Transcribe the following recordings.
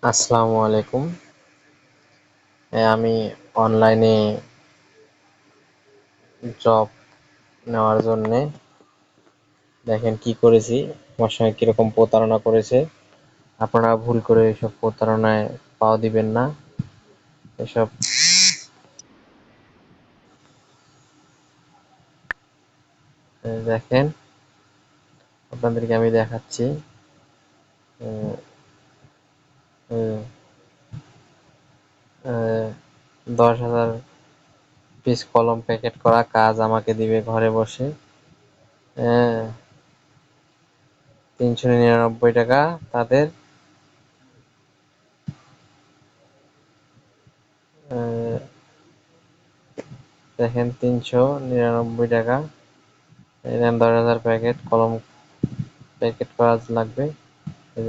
আসসালামু আলাইকুম। আমি অনলাইনে জব নেওয়ার জন্যে দেখেন কি করেছি, আমার সঙ্গে কিরকম প্রতারণা করেছে। আপনারা ভুল করে এসব প্রতারণায় পা দিবেন না। এসব দেখেন, আপনাদেরকে আমি দেখাচ্ছি। উম, উম, 10,000 পিস কলম প্যাকেট করা কাজ আমাকে দিবে ঘরে বসে। 399 টাকা তাদের। আহ, দেখেন 399 টাকা। 10,000 প্যাকেট কলম প্যাকেট করা লাগবে।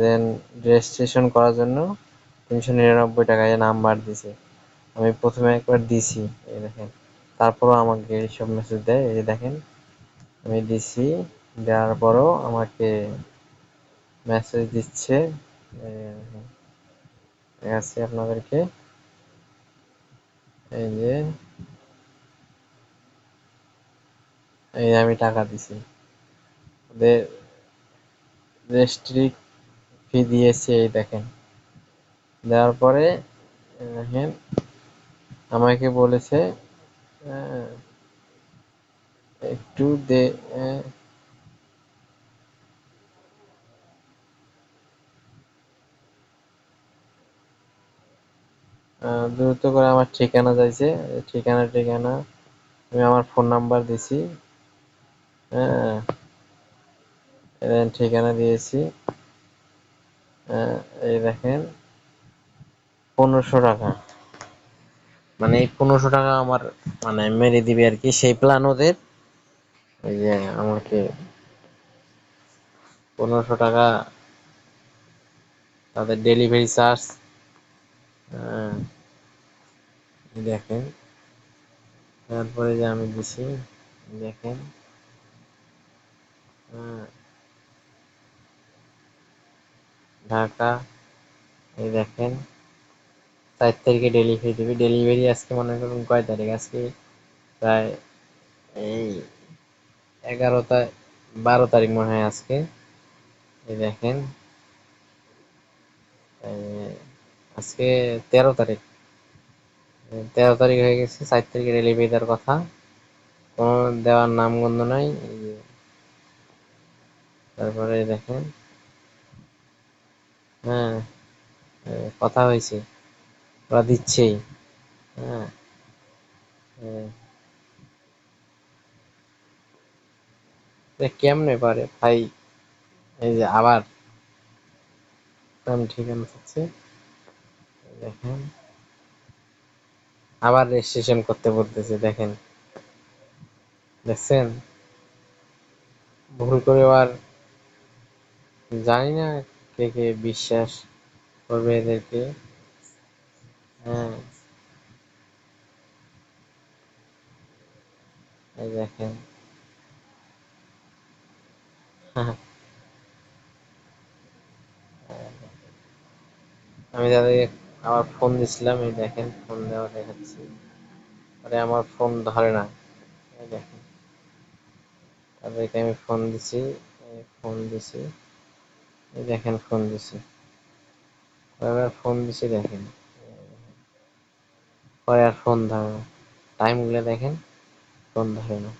দেন রেজিস্ট্রেশন করার জন্য 399 টাকা নাম্বার দিছে। আমি প্রথমে একবার দিছি, এই দেখেন। তারপরও আমাকে এইসব মেসেজ দেয়, এই যে দেখেন আমি দিছি। দেওয়ার পরও আমাকে মেসেজ দিচ্ছে। আছে আপনাদেরকে, এই যে এই আমি টাকা দিছি, ওদের রেজিস্ট্রি ফি দিয়েছে, এই দেখেন। দেওয়ার পরে দেখেন আমাকে বলেছে আহ, একটু দে, দ্রুত করে আমার ঠিকানা চাইছে। ঠিকানা আমি আমার ফোন নাম্বার দিছি। হ্যাঁ, ঠিকানা দিয়েছি। এই দেখেন 1500 টাকা, মানে এই 1500 টাকা আমার মানে মেরে দিবে আর কি, সেই প্ল্যান ওদের। এই যে আমাকে 1500 টাকা তাদের ডেলিভারি চার্জ। দেখেন, তারপরে যে আমি দিছি, দেখেন। আহ, ঢাকা, এই দেখেন 4 তারিখে ডেলিভারি দেবে। ডেলিভারি আজকে মনে করুন কয় তারিখ, আজকে প্রায় এই 12 তারিখ মনে হয় আজকে। এই দেখেন আজকে 13 তারিখ। 13 তারিখ হয়ে গেছে, 4 তারিখে ডেলিভারি দেওয়ার কথা, কোনো দেওয়ার নামগন্ধ নাই। এই যে তারপরে দেখেন, হ্যাঁ, কথা হয়েছে, ওরা দিচ্ছেই। হ্যাঁ, কেমনে পারে ভাই। এই যে আবার আমি ঠিকানা চাচ্ছি, দেখেন আবার রেজিস্ট্রেশন করতে বলতেছে, দেখেন। দেখছেন, ভুল করে আর জানি না কে কে বিশ্বাস করবে এদেরকে। হ্যাঁ, এই দেখেন। আমি তাদেরকে আবার ফোন দিছিলাম, এই দেখেন ফোন দেওয়া দেখাচ্ছি, আরে আমার ফোন ধরে না। এই দেখেন, তাদেরকে আমি ফোন দিছি, এই দেখেন ফোন দিছি, কয়বার ফোন দিছি দেখেন, পরে আর ফোন ধরে না। টাইম গুলো দেখেন, ফোন ধরে না।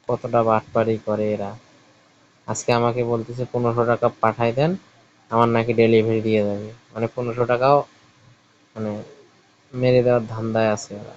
কতটা বাটপারি করে এরা। আজকে আমাকে বলতেছে 1500 টাকা পাঠাই দেন, আমার নাকি ডেলিভারি দিয়ে যাবে। মানে 1500 টাকাও মানে মেরে দেওয়ার ধান্দায় আছে ওরা।